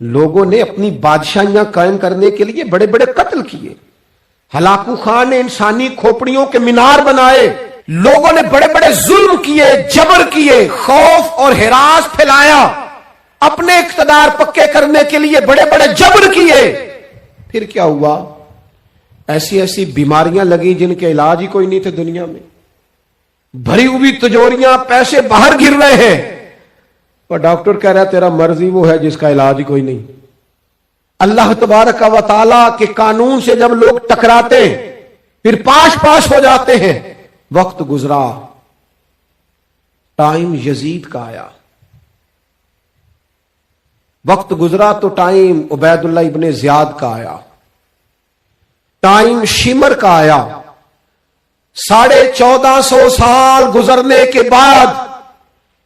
لوگوں نے اپنی بادشاہیاں قائم کرنے کے لیے بڑے بڑے قتل کیے. ہلاکو خان نے انسانی کھوپڑیوں کے مینار بنائے. لوگوں نے بڑے بڑے ظلم کیے, جبر کیے, خوف اور ہراس پھیلایا, اپنے اقتدار پکے کرنے کے لیے بڑے بڑے جبر کیے. پھر کیا ہوا؟ ایسی ایسی بیماریاں لگی جن کے علاج ہی کوئی نہیں تھے دنیا میں. بھری ہوئی تجوریاں, پیسے باہر گر رہے ہیں, اور ڈاکٹر کہہ رہا ہے تیرا مرض ہی وہ ہے جس کا علاج ہی کوئی نہیں. اللہ تبارک و تعالی کے قانون سے جب لوگ ٹکراتے ہیں پھر پاش ہو جاتے ہیں. وقت گزرا, ٹائم یزید کا آیا. وقت گزرا تو ٹائم عبید اللہ ابن زیاد کا آیا. ٹائم شمر کا آیا. 1450 سال گزرنے کے بعد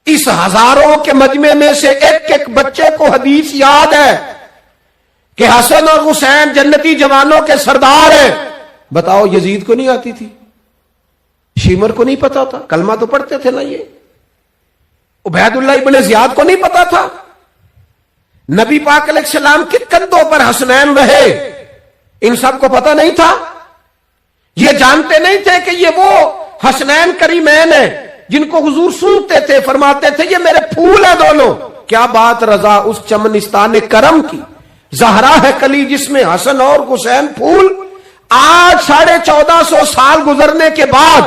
اس ہزاروں کے مجمع میں سے ایک ایک بچے کو حدیث یاد ہے کہ حسن اور حسین جنتی جوانوں کے سردار ہیں. بتاؤ یزید کو نہیں آتی تھی؟ شیمر کو نہیں پتا تھا؟ کلمہ تو پڑھتے تھے نا. یہ عبید اللہ ابن زیاد کو نہیں پتا تھا؟ نبی پاک علیہ السلام کے کندھوں پر حسنین رہے, ان سب کو پتا نہیں تھا؟ یہ جانتے نہیں تھے کہ یہ وہ حسنین کریمین ہیں جن کو حضور سنتے تھے, فرماتے تھے یہ میرے پھول ہیں دونوں. کیا بات رضا اس چمنستان کرم کی, زہرا ہے کلی جس میں حسن اور حسین پھول. آج 1450 سال گزرنے کے بعد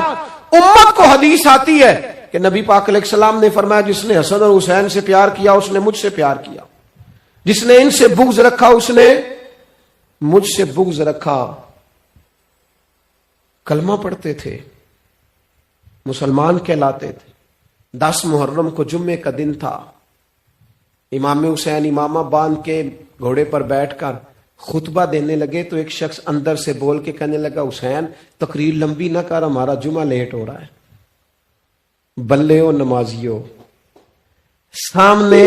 امت کو حدیث آتی ہے کہ نبی پاک علیہ السلام نے فرمایا جس نے حسن اور حسین سے پیار کیا اس نے مجھ سے پیار کیا, جس نے ان سے بغض رکھا اس نے مجھ سے بغض رکھا. کلمہ پڑھتے تھے, مسلمان کہلاتے تھے. 10 محرم کو جمعے کا دن تھا. امام حسین امامہ باندھ کے گھوڑے پر بیٹھ کر خطبہ دینے لگے تو ایک شخص اندر سے بول کے کہنے لگا حسین تقریر لمبی نہ کر, ہمارا جمعہ لیٹ ہو رہا ہے. بلے ہو نمازیو, سامنے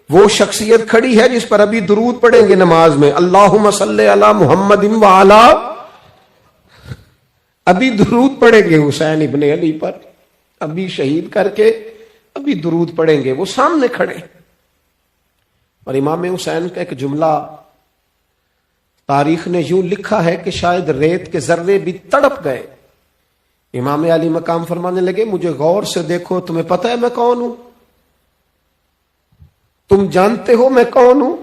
وہ شخصیت کھڑی ہے جس پر ابھی درود پڑھیں گے نماز میں, اللہم صلی علی محمد وعلی, ابھی درود پڑھیں گے حسین ابن علی پر, ابھی شہید کر کے ابھی درود پڑھیں گے. وہ سامنے کھڑے, اور امام حسین کا ایک جملہ تاریخ نے یوں لکھا ہے کہ شاید ریت کے ذرے بھی تڑپ گئے. امام علی مقام فرمانے لگے مجھے غور سے دیکھو, تمہیں پتہ ہے میں کون ہوں؟ تم جانتے ہو میں کون ہوں؟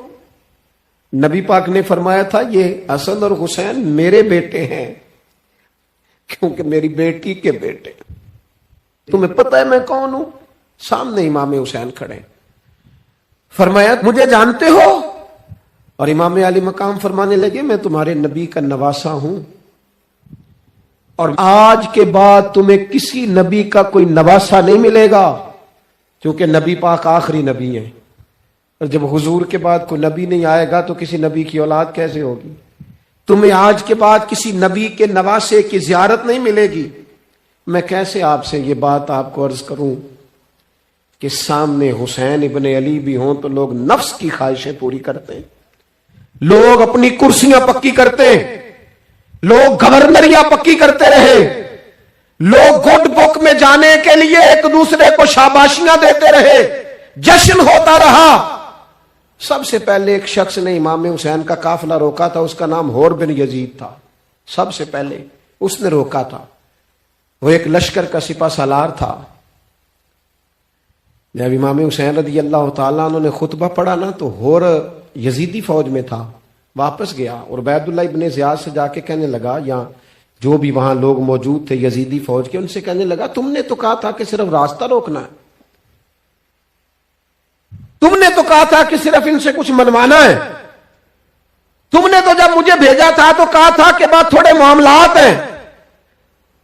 نبی پاک نے فرمایا تھا یہ حسن اور حسین میرے بیٹے ہیں کیونکہ میری بیٹی کے بیٹے. تمہیں پتہ ہے میں کون ہوں؟ سامنے امام حسین کھڑے. فرمایا مجھے جانتے ہو؟ اور امام علی مقام فرمانے لگے میں تمہارے نبی کا نواسا ہوں, اور آج کے بعد تمہیں کسی نبی کا کوئی نواسا نہیں ملے گا کیونکہ نبی پاک آخری نبی ہیں. اور جب حضور کے بعد کوئی نبی نہیں آئے گا تو کسی نبی کی اولاد کیسے ہوگی؟ تمہیں آج کے بعد کسی نبی کے نواسے کی زیارت نہیں ملے گی. میں کیسے آپ سے یہ بات آپ کو عرض کروں کہ سامنے حسین ابن علی بھی ہوں تو لوگ نفس کی خواہشیں پوری کرتے ہیں, لوگ اپنی کرسیاں پکی کرتے ہیں, لوگ گورنریاں پکی کرتے رہے, لوگ گڈ بک میں جانے کے لیے ایک دوسرے کو شاباشیاں دیتے رہے, جشن ہوتا رہا. سب سے پہلے ایک شخص نے امام حسین کا قافلہ روکا تھا, اس کا نام حور بن یزید تھا. سب سے پہلے اس نے روکا تھا. وہ ایک لشکر کا سپہ سالار تھا. جب امام حسین رضی اللہ تعالیٰ عنہ نے خطبہ پڑھا نا تو حور یزیدی فوج میں تھا, واپس گیا اور عبید اللہ ابن زیاد سے جا کے کہنے لگا, یا جو بھی وہاں لوگ موجود تھے یزیدی فوج کے, ان سے کہنے لگا تم نے تو کہا تھا کہ صرف راستہ روکنا ہے, تم نے تو کہا تھا کہ صرف ان سے کچھ منوانا ہے, تم نے تو جب مجھے بھیجا تھا تو کہا تھا کہ بات تھوڑے معاملات ہیں.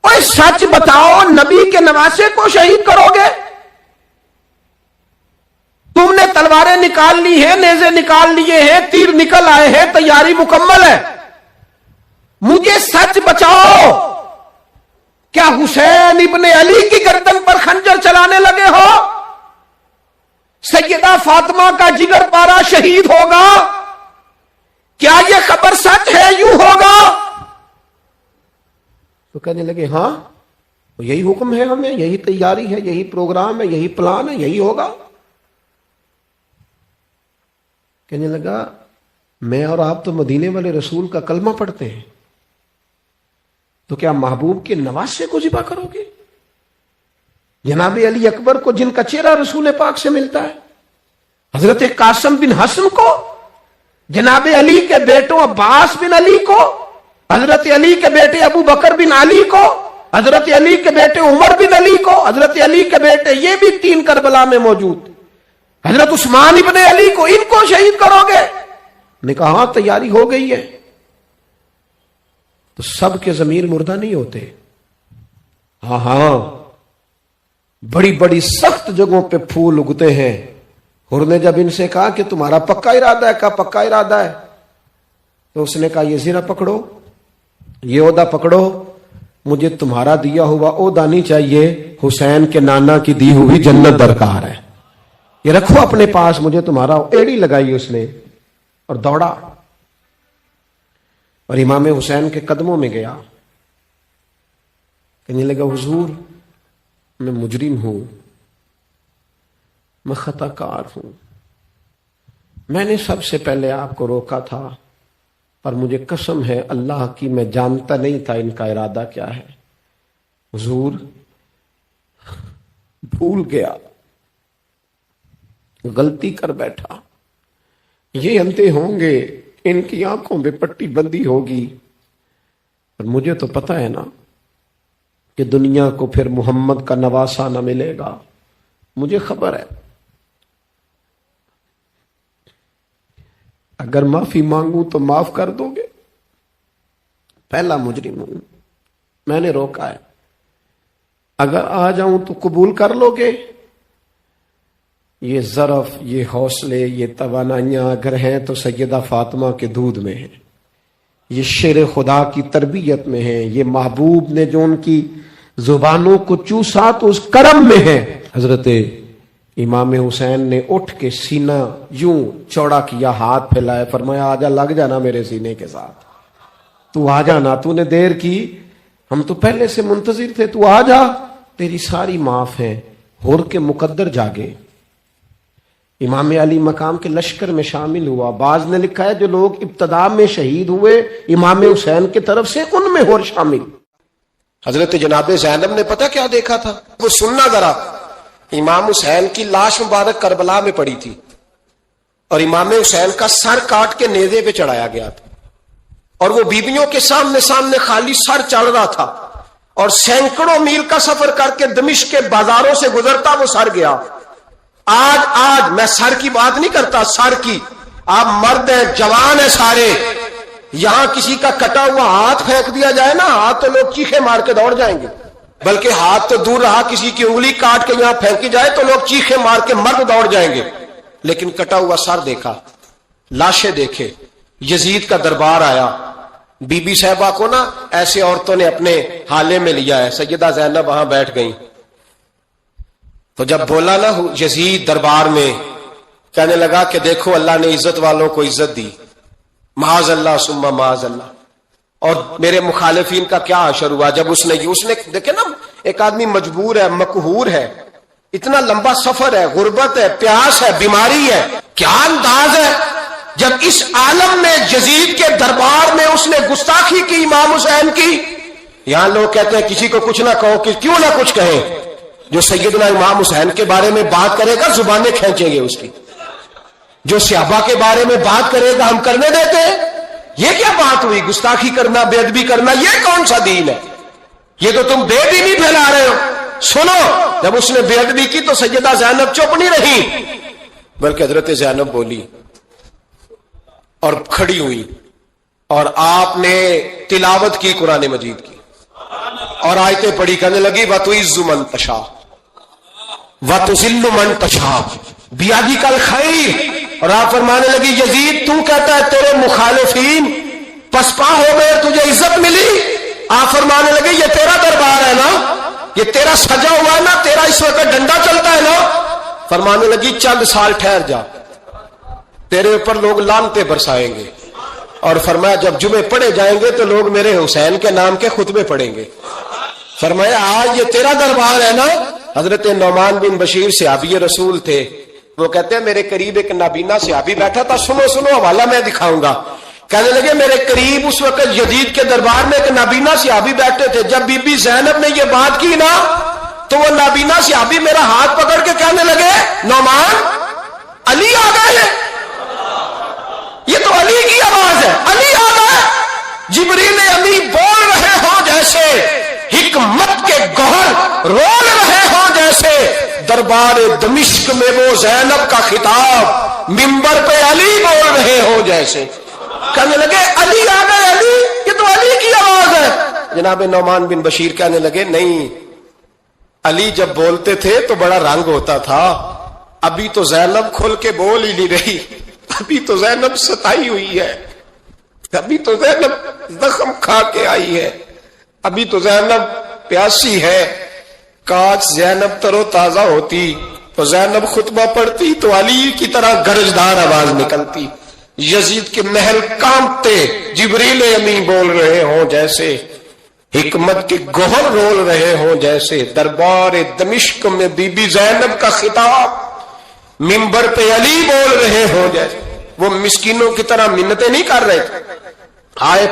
اوہ سچ بتاؤ نبی کے نواسے کو شہید کرو گے؟ تم نے تلواریں نکال لی ہیں, نیزے نکال لیے ہیں, تیر نکل آئے ہیں, تیاری مکمل ہے. مجھے سچ بچاؤ, کیا حسین ابن علی کی گردن پر خنجر چلانے لگے ہو؟ سیدہ فاطمہ کا جگر پارا شہید ہوگا, کیا یہ خبر سچ ہے؟ یوں ہوگا؟ تو کہنے لگے ہاں یہی حکم ہے ہمیں, یہی تیاری ہے, یہی پروگرام ہے, یہی پلان ہے, یہی ہوگا. کہنے لگا میں اور آپ تو مدینے والے رسول کا کلمہ پڑھتے ہیں، تو کیا محبوب کے نواسے کو ذبح کرو گے؟ جناب علی اکبر کو جن کا چہرہ رسول پاک سے ملتا ہے، حضرت قاسم بن حسن کو، جناب علی کے بیٹوں عباس بن علی کو، حضرت علی کے بیٹے ابو بکر بن علی کو، حضرت علی کے بیٹے عمر بن علی کو، حضرت علی کے بیٹے یہ بھی 3 کربلا میں موجود، حضرت عثمان ابن علی کو، ان کو شہید کرو گے؟ نے کہا ہاں تیاری ہو گئی ہے۔ تو سب کے ضمیر مردہ نہیں ہوتے، ہاں بڑی بڑی سخت جگہوں پہ پھول اگتے ہیں۔ حر نے جب ان سے کہا کہ تمہارا پکا ارادہ ہے، کہا پکا ارادہ ہے، تو اس نے کہا یہ زیرہ پکڑو، یہ عہدہ پکڑو، مجھے تمہارا دیا ہوا عہدہ نہیں چاہیے، حسین کے نانا کی دی ہوئی جنت درکار ہے، یہ رکھو اپنے پاس، مجھے تمہارا۔ ایڑی لگائی اس نے اور دوڑا اور امام حسین کے قدموں میں گیا، کہنے لگا حضور میں مجرم ہوں، میں خطا کار ہوں، میں نے سب سے پہلے آپ کو روکا تھا، پر مجھے قسم ہے اللہ کی میں جانتا نہیں تھا ان کا ارادہ کیا ہے، حضور بھول گیا، غلطی کر بیٹھا، یہ اندھے ہوں گے، ان کی آنکھوں میں پٹی بندی ہوگی، پر مجھے تو پتا ہے نا کہ دنیا کو پھر محمد کا نواسا نہ ملے گا، مجھے خبر ہے، اگر معافی مانگوں تو معاف کر دو گے، پہلا مجرم ہوں، میں نے روکا ہے، اگر آ جاؤں تو قبول کر لو گے؟ یہ ظرف، یہ حوصلے، یہ توانائیاں اگر ہیں تو سیدہ فاطمہ کے دودھ میں ہیں، یہ شیر خدا کی تربیت میں ہیں، یہ محبوب نے جو ان کی زبانوں کو چوسا تو اس کرم میں ہے۔ حضرت امام حسین نے اٹھ کے سینہ یوں چوڑا کیا، ہاتھ پھیلائے، فرمایا آجا، لگ جانا میرے سینے کے ساتھ، تو آ جانا، تو نے دیر کی، ہم تو پہلے سے منتظر تھے، تو آ جا، تیری ساری معاف ہے۔ حر کے مقدر جاگے، امام علی مقام کے لشکر میں شامل ہوا۔ بعض نے لکھا ہے جو لوگ ابتدا میں شہید ہوئے امام حسین کی طرف سے، ان میں حر شامل۔ حضرت جناب زینب نے پتہ کیا دیکھا تھا؟ وہ سننا ذرا، امام حسین کی لاش مبارک کربلا میں پڑی تھی اور امام حسین کا سر کاٹ کے نیزے پہ چڑھایا گیا تھا، اور وہ بیویوں کے سامنے خالی سر چڑھ رہا تھا، اور سینکڑوں میل کا سفر کر کے دمشق کے بازاروں سے گزرتا وہ سر گیا۔ آج میں سر کی بات نہیں کرتا، سر کی، آپ مرد ہیں، جوان ہیں سارے، یہاں کسی کا کٹا ہوا ہاتھ پھینک دیا جائے نا، ہاتھ تو لوگ چیخے مار کے دوڑ جائیں گے، بلکہ ہاتھ تو دور رہا، کسی کی انگلی کاٹ کے یہاں پھینکی جائے تو لوگ چیخے مار کے مرد دوڑ جائیں گے، لیکن کٹا ہوا سر دیکھا، لاشیں دیکھے۔ یزید کا دربار آیا، بی بی صاحبہ کو نا ایسے عورتوں نے اپنے حالے میں لیا ہے، سیدہ زینب وہاں بیٹھ گئیں، تو جب بولا نا یزید دربار میں، کہنے لگا کہ دیکھو اللہ نے عزت والوں کو عزت دی، معاذ اللہ ثم معاذ اللہ، اور میرے مخالفین کا کیا حشر ہوا جب اس نے دیکھے نا، ایک آدمی مجبور ہے، مقہور ہے، اتنا لمبا سفر ہے، غربت ہے، پیاس ہے، بیماری ہے، کیا انداز ہے جب اس عالم میں یزید کے دربار میں اس نے گستاخی کی امام حسین کی۔ یہاں لوگ کہتے ہیں کسی کو کچھ نہ کہو، کہ کیوں نہ کچھ کہیں، جو سیدنا امام حسین کے بارے میں بات کرے گا زبانیں کھینچیں گے اس کی، جو صحابہ کے بارے میں بات کرے گا ہم کرنے دیتے ہیں؟ یہ کیا بات ہوئی؟ گستاخی کرنا، بے ادبی کرنا، یہ کون سا دین ہے؟ یہ تو تم بے دینی پھیلا رہے ہو۔ سنو، جب اس نے بے ادبی کی تو سیدہ زینب چپ نہیں رہی، بلکہ حضرت زینب بولی اور کھڑی ہوئی، اور آپ نے تلاوت کی قرآن مجید کی اور آیتیں پڑھی، کہنے لگی وَتُعِزُّ مَن تَشَاءُ وَتُذِلُّ مَن تَشَاءُ بِیَدِکَ الْخَیْرُ، اور آپ فرمانے لگی یزید تو کہتا ہے تیرے مخالفین پسپا ہو گئے، تجھے عزت ملی؟ آپ فرمانے لگے یہ تیرا دربار ہے نا، یہ تیرا سجا ہوا ہے نا، تیرا اس وقت ڈنڈا چلتا ہے نا۔ فرمانے لگی چند سال ٹھہر جا، تیرے اوپر لوگ لعنتیں برسائیں گے، اور فرمایا جب جمعے پڑھے جائیں گے تو لوگ میرے حسین کے نام کے خطبے پڑھیں گے۔ فرمایا آج یہ تیرا دربار ہے نا۔ حضرت نعمان بن بشیر صحابی رسول تھے، وہ کہتے ہیں میرے قریب ایک نابینا صحابی بیٹھا تھا، سنو سنو حوالہ میں دکھاؤں گا. کہنے لگے میرے قریب اس وقت یزید کے دربار میں ایک نابینا صحابی بیٹھے تھے. جب بی بی زینب نے یہ بات کی نا تو وہ نابینا صحابی میرا ہاتھ پکڑ کے کہنے لگے نعمان علی آ گئے ہیں. یہ تو علی کی آواز ہے، علی آ گئے. جبریل امین بول رہے ہوں جیسے، حکمت کے گوہر رول رہے ہوں جیسے، دربار دمشق میں وہ زینب کا خطاب منبر پہ علی بول رہے ہوں جیسے. کہنے لگے علی آ گئے، علی، یہ تو علی کی آواز ہے. جناب نعمان بن بشیر کہنے لگے نہیں، علی جب بولتے تھے تو بڑا رنگ ہوتا تھا، ابھی تو زینب کھل کے بول ہی نہیں رہی، ابھی تو زینب ستائی ہوئی ہے، ابھی تو زینب زخم کھا کے آئی ہے، ابھی تو زینب پیاسی ہے. کاش زینب تر و تازہ ہوتی تو زینب خطبہ پڑھتی تو علی کی طرح گرجدار آواز نکلتی. یزید کے محل کانپتے، جبریل امین بول رہے ہوں جیسے، حکمت کے گوہر رول رہے ہوں جیسے، دربار دمشق میں بی بی زینب کا خطاب منبر پہ علی بول رہے ہوں جیسے. وہ مسکینوں کی طرح منتیں نہیں کر رہے تھے، ہائے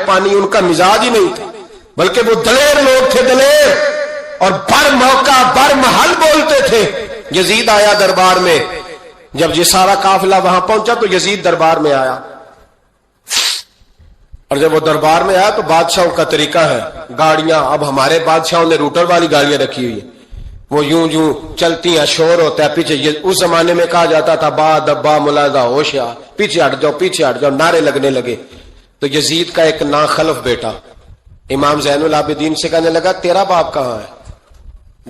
پانی ان کا مزاج ہی نہیں تھا، بلکہ وہ دلیر لوگ تھے، دلیر، اور بر موقع بر محل بولتے تھے. یزید آیا دربار میں، جب یہ سارا قافلہ وہاں پہنچا تو یزید دربار میں آیا، اور جب وہ دربار میں آیا تو بادشاہوں کا طریقہ ہے، گاڑیاں، اب ہمارے بادشاہوں نے روٹر والی گاڑیاں رکھی ہوئی ہیں، وہ یوں چلتی ہیں، شور ہوتا ہے پیچھے. اس زمانے میں کہا جاتا تھا با دبا ملاحظہ ہوشیار، پیچھے ہٹ جاؤ، نعرے لگنے لگے. تو یزید کا ایک ناخلف بیٹا امام زین العابدین سے کہنے لگا تیرا باپ کہاں ہے؟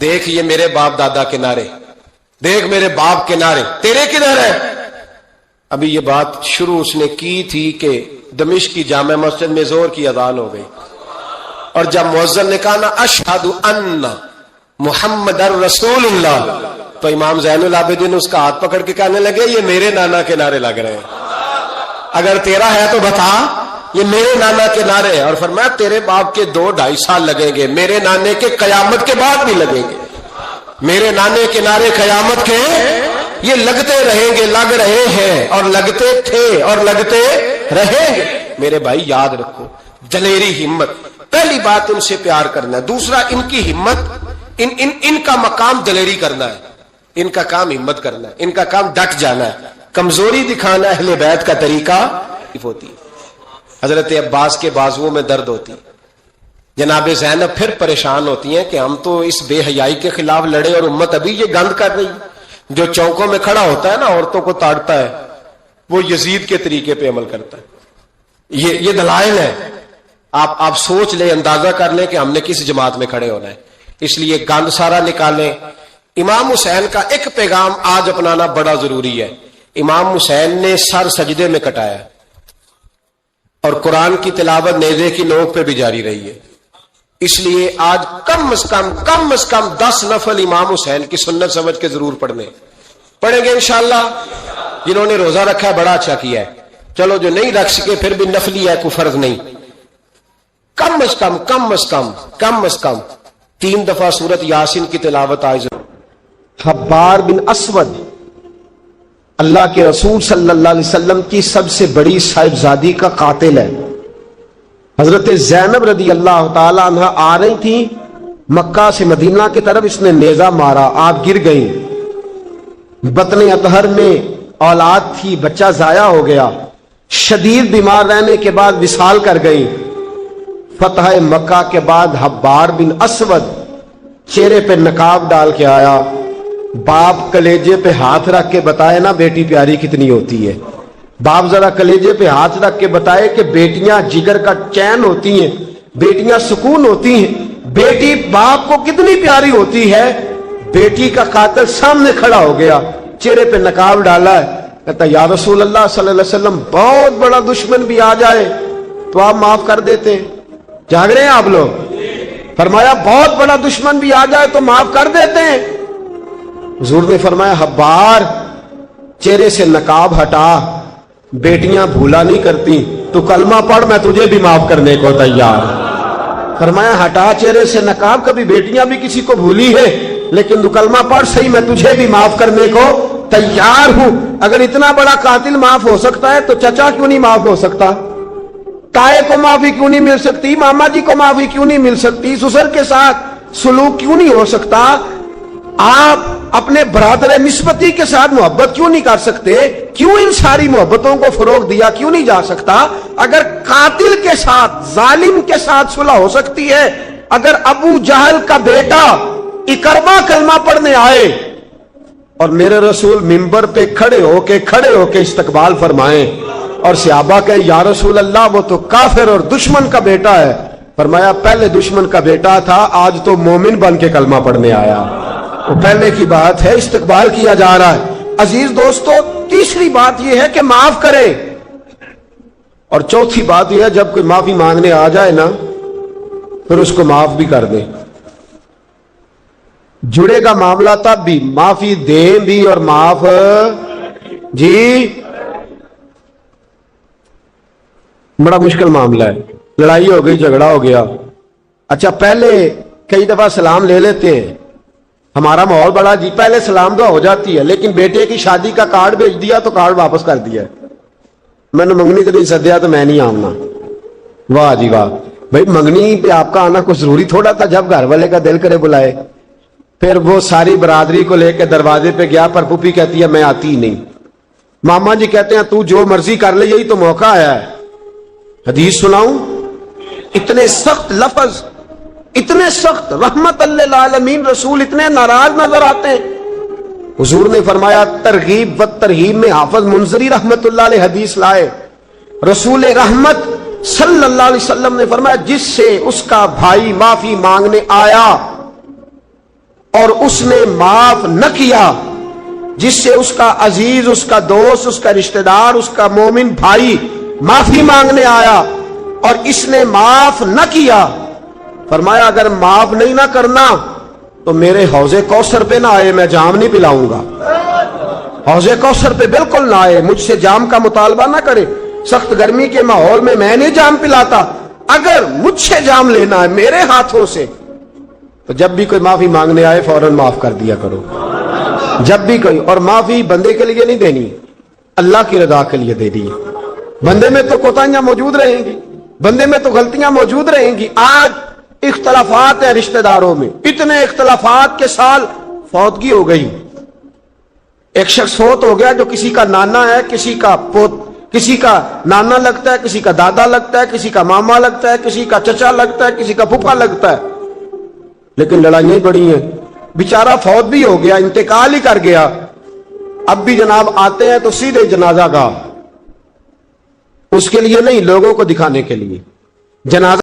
دیکھ یہ میرے باپ دادا کے نعرے، دیکھ میرے باپ کے نعرے، تیرے کدھر ہے؟ ابھی یہ بات شروع اس نے کی تھی کہ دمشق کی جامع مسجد میں زور کی اذان ہو گئی، اور جب مؤذن نے کہا نا اشہد ان محمد رسول اللہ، تو امام زین العابدین اس کا ہاتھ پکڑ کے کہنے لگے یہ میرے نانا کے نعرے لگ رہے ہیں، اگر تیرا ہے تو بتا، یہ میرے نانا کے نعرے ہیں. اور فرمایا تیرے باپ کے 2-2.5 سال لگیں گے، میرے نانے کے قیامت کے بعد بھی لگیں گے، میرے نانے کے نعرے قیامت کے یہ لگتے رہیں گے، لگ رہے ہیں اور لگتے تھے اور لگتے رہیں گے. میرے بھائی یاد رکھو، دلیری، ہمت، پہلی بات ان سے پیار کرنا ہے، دوسرا ان کی ہمت، ان کا مقام دلیری کرنا ہے، ان کا کام ہمت کرنا ہے، ان کا کام ڈٹ جانا ہے. کمزوری دکھانا اہل بیت کا طریقہ ہوتی ہے. حضرت عباس کے بازوؤں میں درد ہوتی، جناب زینب پھر پریشان ہوتی ہیں کہ ہم تو اس بے حیائی کے خلاف لڑے اور امت ابھی یہ گند کر رہی. جو چوکوں میں کھڑا ہوتا ہے نا عورتوں کو تاڑتا ہے، وہ یزید کے طریقے پہ عمل کرتا ہے. یہ دلائل ہے، آپ سوچ لیں، اندازہ کر لیں کہ ہم نے کس جماعت میں کھڑے ہونا ہے. اس لیے گند سارا نکالیں. امام حسین کا ایک پیغام آج اپنانا بڑا ضروری ہے. امام حسین نے سر سجدے میں کٹایا اور قرآن کی تلاوت نیزے کی نوک پہ بھی جاری رہی ہے. اس لیے آج کم از کم 10 نفل امام حسین کی سنت سمجھ کے ضرور پڑھیں گے انشاءاللہ. جنہوں نے روزہ رکھا ہے بڑا اچھا کیا ہے، چلو جو نہیں رکھ سکے پھر بھی نفلی ہے، کوئی فرض نہیں. کم از کم 3 دفعہ سورت یاسین کی تلاوت آج. حبار بن اسود اللہ کے رسول صلی اللہ علیہ وسلم کی سب سے بڑی صاحبزادی کا قاتل ہے. حضرت زینب رضی اللہ تعالی عنہ آ رہی تھی مکہ سے مدینہ کی طرف، اس نے نیزہ مارا، آپ گر گئیں. بطن اطہر میں اولاد تھی، بچہ ضائع ہو گیا، شدید بیمار رہنے کے بعد وصال کر گئی. فتح مکہ کے بعد حبار بن اسود چہرے پہ نقاب ڈال کے آیا. باپ کلیجے پہ ہاتھ رکھ کے بتائے نا بیٹی پیاری کتنی ہوتی ہے. باپ ذرا کلیجے پہ ہاتھ رکھ کے بتائے کہ بیٹیاں جگر کا چین ہوتی ہیں، بیٹیاں سکون ہوتی ہیں، بیٹی باپ کو کتنی پیاری ہوتی ہے. بیٹی کا قاتل سامنے کھڑا ہو گیا، چہرے پہ نقاب ڈالا ہے، کہتا یا رسول اللہ صلی اللہ علیہ وسلم بہت بڑا دشمن بھی آ جائے تو آپ معاف کر دیتے ہیں. جاگ رہے ہیں آپ لوگ؟ فرمایا بہت بڑا دشمن بھی آ جائے تو معاف کر دیتے ہیں. حضور نے فرمایا حبار چہرے سے نقاب ہٹا، بیٹیاں بھولا نہیں کرتی، تو کلمہ پڑھ میں تجھے بھی معاف کرنے کو تیار. فرمایا ہٹا چہرے سے نقاب، کبھی بیٹیاں بھی کسی کو بھولی ہے لیکن تو کلمہ پڑھ، صحیح میں تجھے بھی معاف کرنے کو تیار ہوں. اگر اتنا بڑا قاتل معاف ہو سکتا ہے تو چچا کیوں نہیں معاف ہو سکتا؟ تائے کو معافی کیوں نہیں مل سکتی؟ ماما جی کو معافی کیوں نہیں مل سکتی؟ سسر کے ساتھ سلوک کیوں نہیں ہو سکتا؟ آپ اپنے برادر نسبتی کے ساتھ محبت کیوں نہیں کر سکتے؟ کیوں ان ساری محبتوں کو فروغ دیا کیوں نہیں جا سکتا؟ اگر قاتل کے ساتھ، ظالم کے ساتھ صلح ہو سکتی ہے، اگر ابو جہل کا بیٹا اکرما کلمہ پڑھنے آئے اور میرے رسول منبر پہ کھڑے ہو کے استقبال فرمائیں اور صحابہ کہیں یا رسول اللہ وہ تو کافر اور دشمن کا بیٹا ہے، فرمایا پہلے دشمن کا بیٹا تھا، آج تو مومن بن کے کلمہ پڑھنے آیا. وہ پہلے کی بات ہے، استقبال کیا جا رہا ہے. عزیز دوستو، تیسری بات یہ ہے کہ معاف کریں، اور چوتھی بات یہ ہے جب کوئی معافی مانگنے آ جائے نا پھر اس کو معاف بھی کر دیں. جڑے گا معاملہ تب بھی، معافی دیں بھی اور معاف جی. بڑا مشکل معاملہ ہے، لڑائی ہو گئی، جھگڑا ہو گیا، اچھا پہلے کئی دفعہ سلام لے لیتے ہیں، ہمارا ماحول بڑا جی، پہلے سلام دعا ہو جاتی ہے، لیکن بیٹے کی شادی کا کارڈ بھیج دیا تو کارڈ واپس کر دیا، میں نے منگنی تو نہیں سدیا تو میں نہیں آؤں گا. واہ جی واہ، بھائی منگنی پہ آپ کا آنا کچھ ضروری تھوڑا تھا، جب گھر والے کا دل کرے بلائے. پھر وہ ساری برادری کو لے کے دروازے پہ گیا، پر پھوپھی کہتی ہے میں آتی ہی نہیں. ماما جی کہتے ہیں تو جو مرضی کر لے، یہی تو موقع آیا ہے. حدیث سناؤں، اتنے سخت لفظ، اتنے سخت، رحمت للعالمین رسول اتنے ناراض نظر آتے ہیں. حضور نے فرمایا، ترغیب و ترہیب میں حافظ منذری رحمت اللہ علیہ حدیث لائے، رسول رحمت صلی اللہ علیہ وسلم نے فرمایا جس سے اس کا بھائی معافی مانگنے آیا اور اس نے معاف نہ کیا، جس سے اس کا عزیز، اس کا دوست، اس کا رشتہ دار، اس کا مومن بھائی معافی مانگنے آیا اور اس نے معاف نہ کیا، فرمایا اگر معاف نہیں نہ کرنا تو میرے حوض کوثر پہ نہ آئے، میں جام نہیں پلاؤں گا. حوض کوثر پہ بالکل نہ آئے، مجھ سے جام کا مطالبہ نہ کرے. سخت گرمی کے ماحول میں نہیں جام پلاتا. اگر مجھ سے جام لینا ہے میرے ہاتھوں سے تو جب بھی کوئی معافی مانگنے آئے فوراً معاف کر دیا کرو. جب بھی کوئی، اور معافی بندے کے لیے نہیں دینی، اللہ کی رضا کے لیے دینی. بندے میں تو کوتاہیاں موجود رہیں گی، بندے میں تو غلطیاں موجود رہیں گی. آج اختلافات ہیں رشتہ داروں میں، اتنے اختلافات کے سال فوتگی ہو گئی. ایک شخص فوت ہو گیا جو کسی کا نانا ہے، کسی کا نانا لگتا ہے، کسی کا دادا لگتا ہے، کسی کا ماما لگتا ہے، کسی کا چچا لگتا ہے، کسی کا پھپھا لگتا ہے، لیکن لڑائیاں بڑی ہیں. بیچارہ فوت بھی ہو گیا، انتقال ہی کر گیا. اب بھی جناب آتے ہیں تو سیدھے جنازہ گاہ، اس کے لیے نہیں، لوگوں کو دکھانے کے لیے جنازہ